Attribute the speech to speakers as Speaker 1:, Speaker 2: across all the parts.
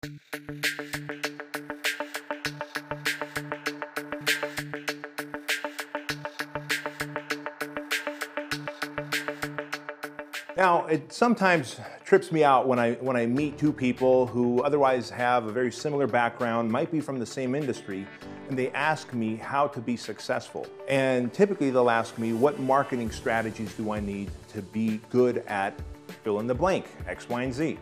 Speaker 1: Now, it sometimes trips me out when I meet two people who otherwise have a very similar background, might be from the same industry, and they ask me how to be successful. And typically they'll ask me, what marketing strategies do I need to be good at fill in the blank, X, Y, and Z?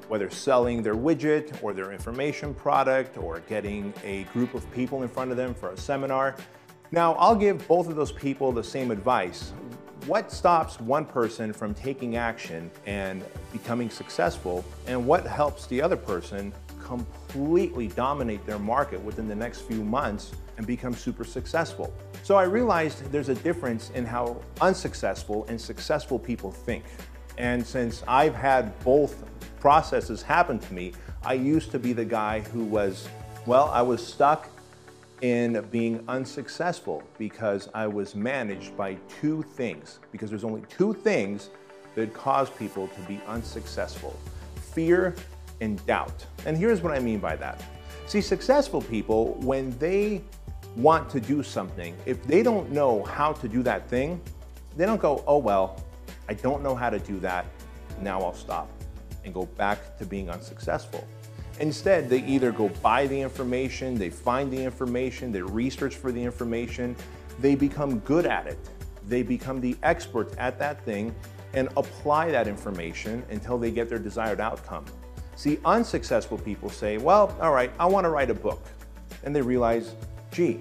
Speaker 1: Whether selling their widget or their information product or getting a group of people in front of them for a seminar. Now, I'll give both of those people the same advice. What stops one person from taking action and becoming successful, and what helps the other person completely dominate their market within the next few months and become super successful? So I realized there's a difference in how unsuccessful and successful people think. And since I've had both processes happen to me, I used to be the guy who was, well, I was stuck in being unsuccessful because I was managed by two things, because there's only two things that cause people to be unsuccessful: fear and doubt. And here's what I mean by that. See, successful people, when they want to do something, if they don't know how to do that thing, they don't go, oh, well, I don't know how to do that, now I'll stop and go back to being unsuccessful. Instead, they either go buy the information, they find the information, they research for the information, they become good at it. They become the expert at that thing and apply that information until they get their desired outcome. See, unsuccessful people say, well, all right, I want to write a book. And they realize, gee,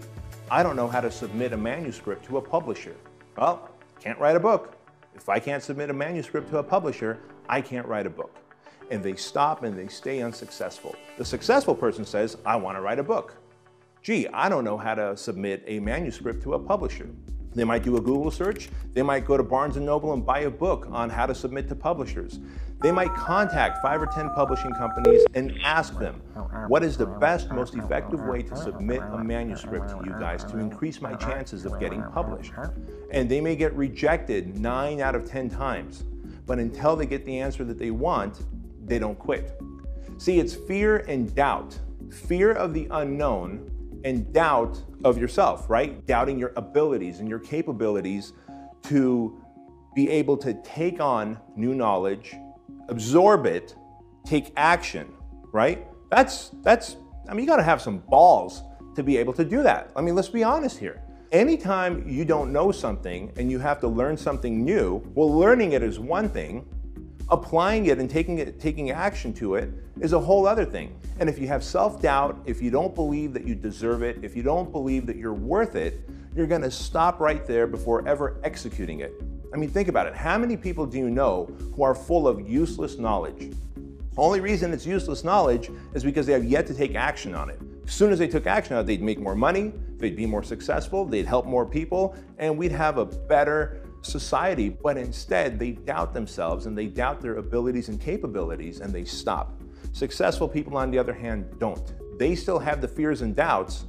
Speaker 1: I don't know how to submit a manuscript to a publisher. Well, can't write a book. If I can't submit a manuscript to a publisher, I can't write a book. And they stop and they stay unsuccessful. The successful person says, I want to write a book. Gee, I don't know how to submit a manuscript to a publisher. They might do a Google search. They might go to Barnes & Noble and buy a book on how to submit to publishers. They might contact 5 or 10 publishing companies and ask them, what is the best, most effective way to submit a manuscript to you guys to increase my chances of getting published? And they may get rejected 9 out of 10 times. But until they get the answer that they want, they don't quit. See, it's fear and doubt. Fear of the unknown and doubt of yourself, right? Doubting your abilities and your capabilities to be able to take on new knowledge, absorb it, take action, right? I mean, you gotta have some balls to be able to do that. I mean, let's be honest here. Anytime you don't know something and you have to learn something new, well, learning it is one thing. Applying it and taking action to it is a whole other thing. And if you have self-doubt, if you don't believe that you deserve it, if you don't believe that you're worth it, you're gonna stop right there before ever executing it. I mean, think about it. How many people do you know who are full of useless knowledge? Only reason it's useless knowledge is because they have yet to take action on it. As soon as they took action on it, they'd make more money, they'd be more successful, they'd help more people, and we'd have a better society. But instead, they doubt themselves and they doubt their abilities and capabilities and they stop. Successful people, on the other hand, don't. They still have the fears and doubts.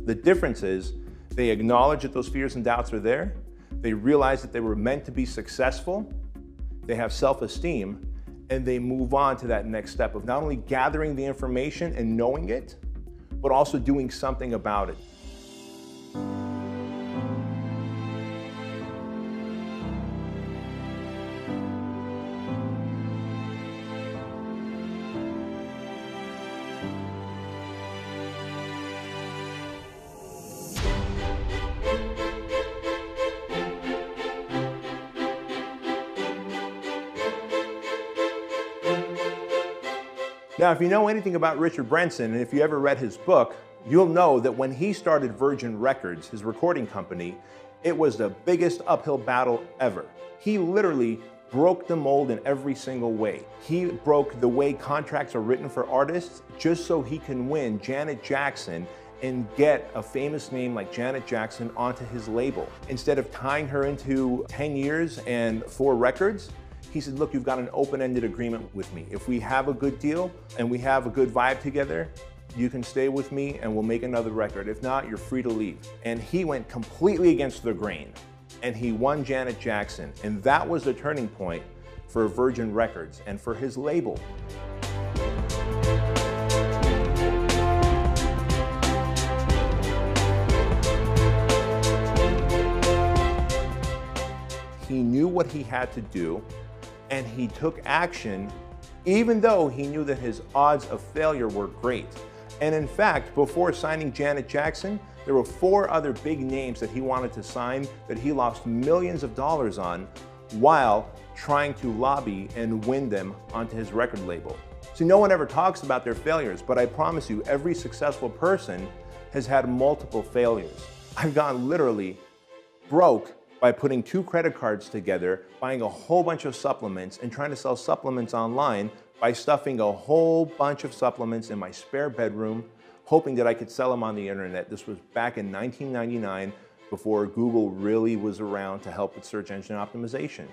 Speaker 1: The difference is they acknowledge that those fears and doubts are there. They realize that they were meant to be successful. They have self-esteem, and they move on to that next step of not only gathering the information and knowing it, but also doing something about it. Now, if you know anything about Richard Branson, and if you ever read his book, you'll know that when he started Virgin Records, his recording company, it was the biggest uphill battle ever. He literally broke the mold in every single way. He broke the way contracts are written for artists just so he can win Janet Jackson and get a famous name like Janet Jackson onto his label. Instead of tying her into 10 years and 4 records, he said, look, you've got an open-ended agreement with me. If we have a good deal and we have a good vibe together, you can stay with me and we'll make another record. If not, you're free to leave. And he went completely against the grain and he won Janet Jackson. And that was the turning point for Virgin Records and for his label. what he had to do, and he took action even though he knew that his odds of failure were great. And in fact, before signing Janet Jackson, there were 4 other big names that he wanted to sign that he lost millions of dollars on while trying to lobby and win them onto his record label. See, no one ever talks about their failures, but I promise you, every successful person has had multiple failures. I've gone literally broke by putting 2 credit cards together, buying a whole bunch of supplements, and trying to sell supplements online by stuffing a whole bunch of supplements in my spare bedroom, hoping that I could sell them on the internet. This was back in 1999, before Google really was around to help with search engine optimization.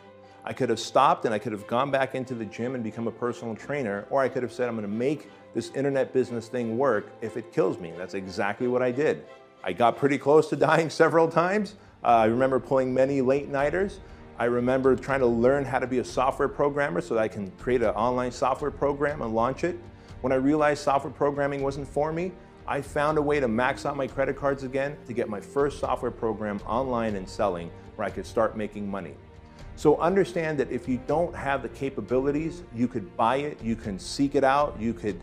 Speaker 1: I could have stopped and I could have gone back into the gym and become a personal trainer, or I could have said, I'm gonna make this internet business thing work if it kills me. That's exactly what I did. I got pretty close to dying several times. I remember pulling many late-nighters. I remember trying to learn how to be a software programmer so that I can create an online software program and launch it. When I realized software programming wasn't for me, I found a way to max out my credit cards again to get my first software program online and selling where I could start making money. So understand that if you don't have the capabilities, you could buy it, you can seek it out, you could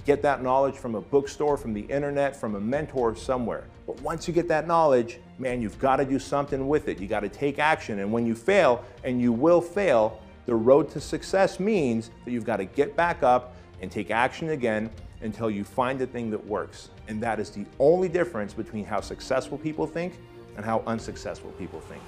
Speaker 1: get that knowledge from a bookstore, from the internet, from a mentor somewhere. But once you get that knowledge, man, you've got to do something with it. You got to take action. And when you fail, and you will fail, the road to success means that you've got to get back up and take action again until you find the thing that works. And that is the only difference between how successful people think and how unsuccessful people think.